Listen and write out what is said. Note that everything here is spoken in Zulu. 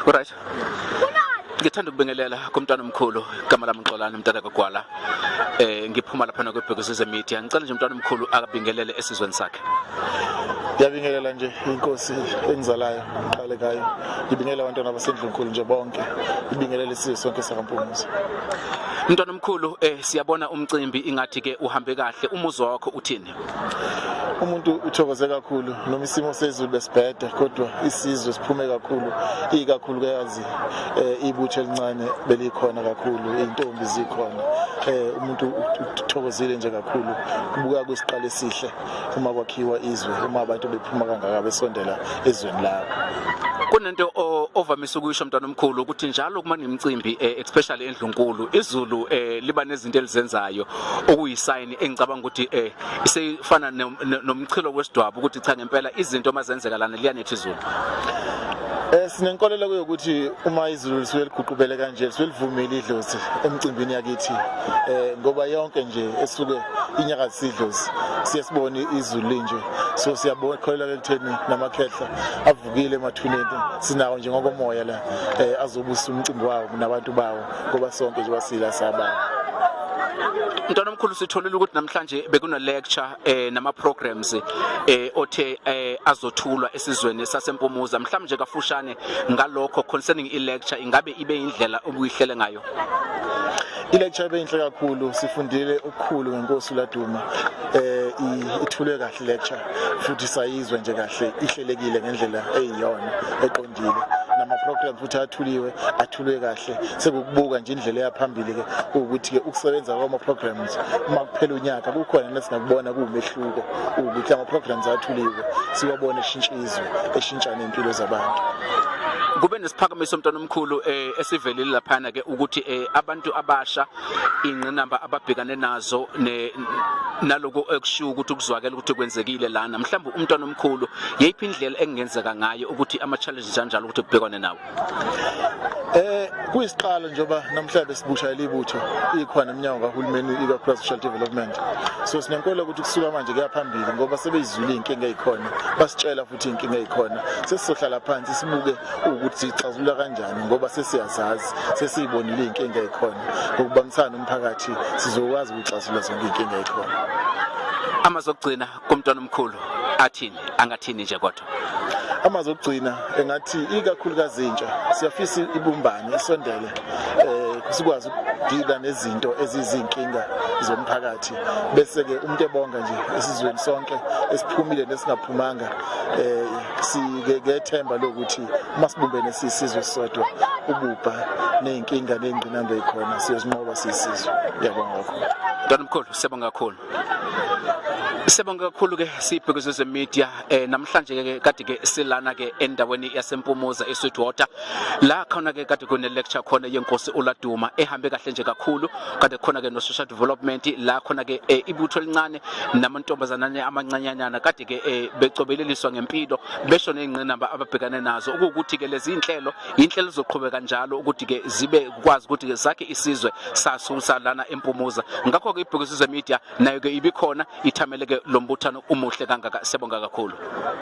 Alright. Ngithanda ukubingelela kumntwana omkhulu igama lami Xolani Mtata kaGwala. Ngiphuma lapha na kwebhekisizwe media. Ngicela nje umntwana omkhulu akabingelele esizweni sakhe. Ngiyabingelela nje inkosi engizalayo qale kayo. Ngibingelela abantwana abasendlini enkulu nje bonke. Ngibingelela isizwe sonke SakwaMpumuza. Mntwana omkhulu siyabona umcimbi ingathi ke uhambe kahle. Umuzwa wakho uthini? Umuntu uthokoze kakhulu noma isimo sezulu besibhede kodwa isizwe siphume kakhulu ikakhulu kayazi ibutho elincane belikhona kakhulu intombi zikhona umuntu uthokozile nje kakhulu kubuka kwesiqale esihle uma kwakhiwa izwe uma abantu bephuma kangaka besondela ezweni lawo. Kunento ovamise ukuyisho mntwana omkhulu ukuthi njalo kuma nemicimbi especially endlunkulu izulu liba nezinto elizenzayo okuyisign engicabanga ukuthi isefana nomchilo wesidwaba ukuthi cha ngempela izinto mazenzeka lana liyanethi izulu. Sinenkolelo ukuthi uma izulu lisuke liguqubele kanje lisuke livumile idlozi emcimbini yakithi ngoba yonke nje esuke inyaka sidlozi siyasibona izulu linje so siyabona kholelwa ekutheni namakhehla avukile emathuneni sinawo nje ngokomoya la azobusa umcimbi wawo nabantu bawo ngoba sonke nje wasila saba. Mntwana omkhulu sitholile ukuthi namhlanje bekune lecture nama programs othe azothulwa esizweni saseMpumuza mhlawumbe kafushane ngalokho concerning i lecture ingabe ibe indlela obuyihlele ngayo. I-lecture beyinhle kakhulu sifundile ukukhulu ngenkosi uLaduma ithule kahle lecture futhi sayizwe nje kahle ihlelekile ngendlela eyiyona eqondile nama programs futhi athulwe kahle sekukubuka nje indlela yaphambili ke ukuthi ke ukusebenza kwama programs uma kuphela unyaka kukhona nesingakubona kuumehluko ukuthi ama programs athuliwe siwabone eshintshana impilo zabantu. Kube nesiphakamiso mntwana omkhulu esivelile laphana ke ukuthi abantu abasha ingqinamba ababhekane nazo naloko ekushiwo ukuthi kuzwakela ukuthi kwenzekile lana mhlawumbe umntwana omkhulu yeyiphi indlela engenzeka ngayo ukuthi ama challenges kanjalo ukuthi kubhekwane nawo. Kuyisiqalo njengoba namhlanje sibushayela ibutho ikhona iminyaka kahulumeni ikakhulu social development so sinenkolelo ukuthi kusuka manje kuyaphambili ngoba sebeyizula inkinga ezikhona basitshela futhi inkinga ezikhona sesizohlala phansi sibuke ukuthi sixazulula kanjani ngoba sesiyazazi sesiyibonile inkinga ezikhona ngokubambisana umphakathi sizokwazi ukuxazulula zonke inkinga ezikhona. Amazokugcina kumntwana omkhulu athini angathini nje kodwa amazokugcina engathi ikakhulukazi intsha siyafisa ibumbane isondele sikwazi ukudila nezinto ezizinkinga zomphakathi bese ke umuntu ebonga nje esizweni sonke esiphumile nesingaphumanga sigethemba lokuthi masibumbene sisizwe sisodwa ububha nezinkinga nezingqinamba ezikhona siyozinqoba sisizwe. Ngiyabonga kakhulu mntwana omkhulu siyabonga kakhulu. Sibonga kakhulu ke sibhekisizwe media namhlanje ke kade ke silana ke endaweni yaseMpumuza eSweetwater la khona ke kade kune lecture khona yenkosi uLaduma ehambe kahle nje kakhulu kade khona ke no social development la khona ke ibutho elincane namantombazana amancanyanyana kade ke becobeleliswa ngempilo besho nezingqinamba ababhekane nazo ukuthi ke lezi inhlelo zoqhubeka njalo ukuthi ke zibe kwazi ukuthi ke sakhe isizwe sasusa lana eMpumuza ngakho ke ibhekisizwe media nayo ke ibikhona ithamele ke lo mbuthano umuhle kangaka. Siyabonga kakhulu.